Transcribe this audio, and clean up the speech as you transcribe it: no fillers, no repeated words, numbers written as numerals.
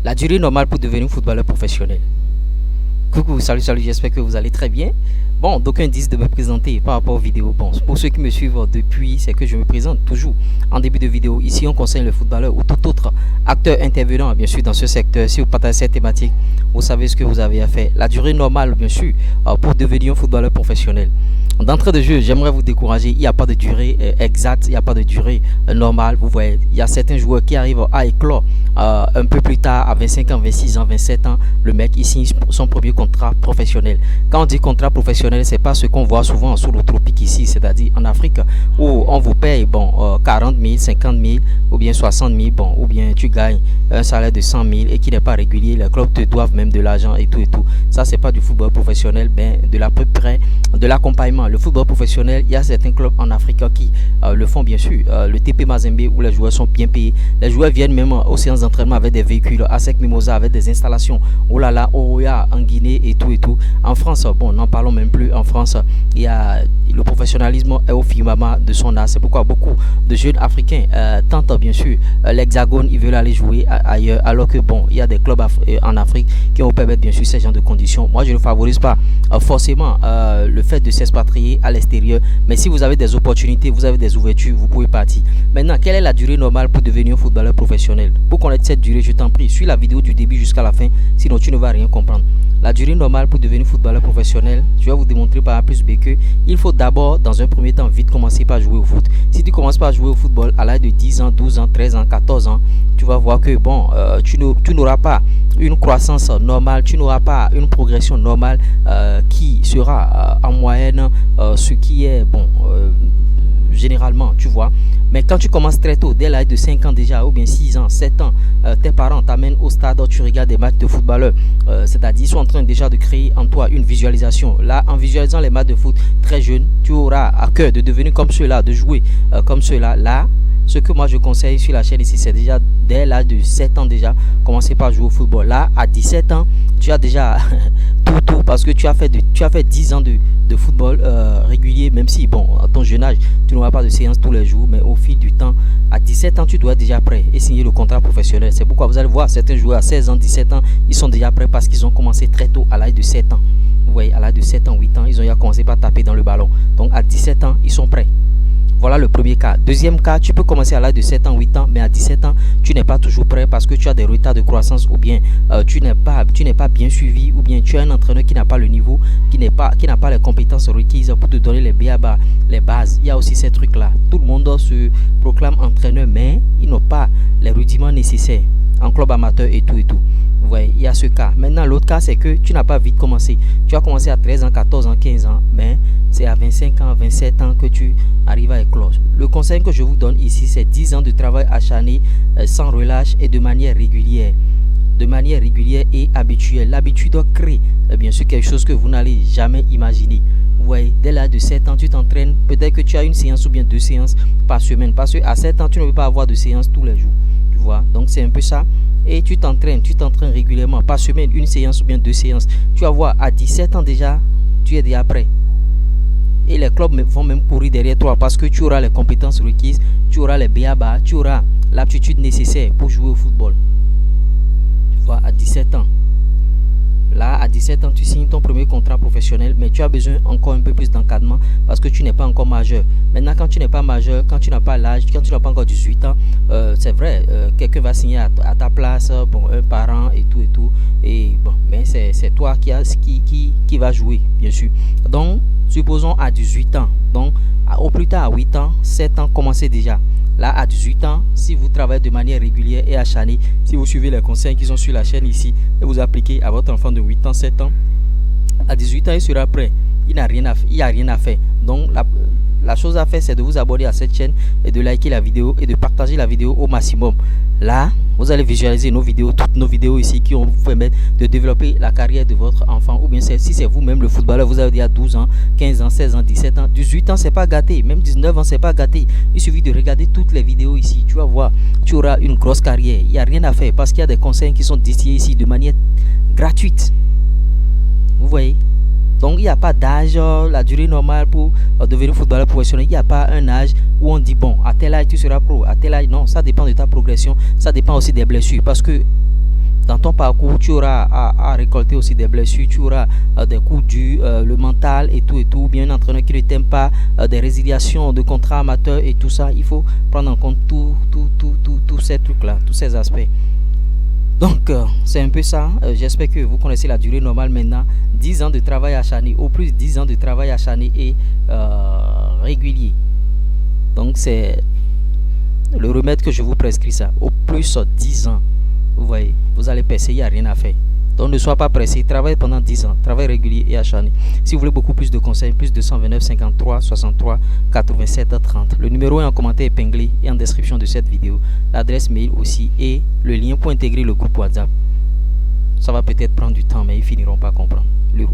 La durée normale pour devenir footballeur professionnel. Coucou, salut, salut, j'espère que vous allez très bien. Bon, d'aucuns disent de me présenter par rapport aux vidéos. Bon, pour ceux qui me suivent depuis, c'est que je me présente toujours en début de vidéo. Ici, on conseille le footballeur ou tout autre acteur intervenant, bien sûr, dans ce secteur. Si vous partagez cette thématique, vous savez ce que vous avez à faire. La durée normale, bien sûr, pour devenir un footballeur professionnel. D'entrée de jeu, j'aimerais vous décourager. Il n'y a pas de durée exacte, il n'y a pas de durée normale. Vous voyez, il y a certains joueurs qui arrivent à éclore un peu plus tard, à 25 ans, 26 ans, 27 ans. Le mec, il signe son premier contrat professionnel. Quand on dit contrat professionnel, c'est pas ce qu'on voit souvent sous le tropique ici, c'est-à-dire en Afrique, où on vous paye 40 000, 50 000 ou bien 60 000, ou bien tu gagnes un salaire de 100 000 et qui n'est pas régulier. Les clubs te doivent même de l'argent et tout et tout. Ça, c'est pas du football professionnel, de l'à peu près de l'accompagnement. Le football professionnel, il y a certains clubs en Afrique qui le font bien sûr. Le TP Mazembe où les joueurs sont bien payés. Les joueurs viennent même aux séances d'entraînement avec des véhicules, ASEC Mimosa avec des installations. Oh là là, Oroya en Guinée et tout et tout. En France, bon, n'en parlons même plus. En France, il y a le professionnalisme est au firmament de son art. C'est pourquoi beaucoup de jeunes africains tentent bien sûr l'hexagone, ils veulent aller jouer ailleurs, alors que bon, il y a des clubs en Afrique qui vont permettre bien sûr ces genres de conditions. Moi, je ne favorise pas forcément le fait de s'expatrier à l'extérieur, mais si vous avez des opportunités, vous avez des ouvertures, vous pouvez partir. Maintenant, quelle est la durée normale pour devenir un footballeur professionnel? Pour connaître cette durée, je t'en prie, suis la vidéo du début jusqu'à la fin, sinon tu ne vas rien comprendre. La durée normale pour devenir footballeur professionnel, je vais vous démontrer par A plus B que il faut d'abord, dans un premier temps, vite commencer par jouer au foot. Si tu commences par jouer au football à l'âge de 10 ans, 12 ans, 13 ans, 14 ans, tu vas voir que bon, tu n'auras pas une croissance normale, tu n'auras pas une progression normale qui sera en moyenne ce qui est bon généralement, tu vois. Mais quand tu commences très tôt, dès l'âge de 5 ans déjà, ou bien 6 ans, 7 ans, tes parents t'amènent au stade, tu regardes des matchs de footballeurs, c'est-à-dire ils sont en train déjà de créer en toi une visualisation. Là, en visualisant les matchs de foot très jeunes, tu auras à cœur de devenir comme ceux-là, de jouer comme ceux-là. Là, ce que moi je conseille sur la chaîne ici, c'est déjà dès l'âge de 7 ans déjà, commencer par jouer au football. Là, à 17 ans, tu as déjà tout parce que tu as fait 10 ans de football régulier, même si bon, à ton jeune âge, tu n'auras pas de séance tous les jours, mais au fil du temps, à 17 ans, tu dois être déjà prêt et signer le contrat professionnel. C'est pourquoi vous allez voir certains joueurs à 16 ans, 17 ans, ils sont déjà prêts parce qu'ils ont commencé très tôt à l'âge de 7 ans. Vous voyez, à l'âge de 7 ans, 8 ans, ils ont déjà commencé par taper dans le ballon. Donc à 17 ans, ils sont prêts. Voilà le premier cas. Deuxième cas, tu peux commencer à l'âge de 7 ans, 8 ans, mais à 17 ans, tu n'es pas toujours prêt parce que tu as des retards de croissance ou bien tu n'es pas bien suivi ou bien tu as un entraîneur qui n'a pas le niveau, qui n'a pas les compétences requises pour te donner les BABA, les bases. Il y a aussi ces trucs-là. Tout le monde se proclame entraîneur, mais ils n'ont pas les rudiments nécessaires en club amateur et tout et tout. Vous voyez, il y a ce cas. Maintenant, l'autre cas, c'est que tu n'as pas vite commencé. Tu as commencé à 13 ans, 14 ans, 15 ans, mais c'est à 25 ans, 27 ans que tu arrives à éclore. Le conseil que je vous donne ici, c'est 10 ans de travail acharné, sans relâche et de manière régulière. De manière régulière et habituelle. L'habitude crée, bien sûr, quelque chose que vous n'allez jamais imaginer. Vous voyez, dès l'âge de 7 ans, tu t'entraînes. Peut-être que tu as une séance ou bien 2 séances par semaine. Parce qu'à 7 ans, tu ne peux pas avoir de séance tous les jours. Tu vois, donc c'est un peu ça. Et tu t'entraînes régulièrement, par semaine, une séance ou bien 2 séances. Tu vas voir, à 17 ans déjà, tu es déjà prêt. Et les clubs vont même courir derrière toi parce que tu auras les compétences requises, tu auras les BABA, tu auras l'aptitude nécessaire pour jouer au football. Tu vois, à 17 ans. Là, à 17 ans, tu signes ton premier contrat professionnel, mais tu as besoin encore un peu plus d'encadrement parce que tu n'es pas encore majeur. Maintenant, quand tu n'es pas majeur, quand tu n'as pas l'âge, quand tu n'as pas encore 18 ans, c'est vrai, quelqu'un va signer à ta place, bon, un parent et tout et tout. Et bon, mais c'est toi qui va jouer, bien sûr. Donc, supposons à 18 ans, donc au plus tard à 8 ans, 7 ans, commencez déjà. Là, à 18 ans, si vous travaillez de manière régulière et acharnée, si vous suivez les conseils qui sont sur la chaîne ici et vous appliquez à votre enfant de 8 ans, 7 ans, à 18 ans, il sera prêt. Il n'y a rien à faire. Donc, la chose à faire, c'est de vous abonner à cette chaîne et de liker la vidéo et de partager la vidéo au maximum. Là, vous allez visualiser nos vidéos, toutes nos vidéos ici qui vont vous permettre de développer la carrière de votre enfant. Ou bien si c'est vous-même le footballeur, vous avez déjà 12 ans, 15 ans, 16 ans, 17 ans, 18 ans, c'est pas gâté. Même 19 ans, c'est pas gâté. Il suffit de regarder toutes les vidéos ici. Tu vas voir, tu auras une grosse carrière. Il n'y a rien à faire parce qu'il y a des conseils qui sont distillés ici de manière gratuite. Vous voyez? Donc il n'y a pas d'âge, la durée normale pour devenir footballeur professionnel. Il n'y a pas un âge où on dit bon, à tel âge tu seras pro, à tel âge non, ça dépend de ta progression, ça dépend aussi des blessures. Parce que Dans ton parcours, tu auras à récolter aussi des blessures, tu auras des coups durs, le mental et tout. Bien un entraîneur qui ne t'aime pas, des résiliations de contrats amateurs et tout ça. Il faut prendre en compte tous ces trucs-là, tous ces aspects. Donc, c'est un peu ça. J'espère que vous connaissez la durée normale maintenant. 10 ans de travail acharné, au plus 10 ans de travail acharné et régulier. Donc, c'est le remède que je vous prescris ça. Au plus 10 ans. Vous voyez, vous allez percer, il n'y a rien à faire. Donc ne sois pas pressé, travaille pendant 10 ans, travail régulier et acharné. Si vous voulez beaucoup plus de conseils, plus 229 53 63 87 30. Le numéro est en commentaire épinglé et en description de cette vidéo. L'adresse mail aussi et le lien pour intégrer le groupe WhatsApp. Ça va peut-être prendre du temps, mais ils finiront par comprendre. L'euro.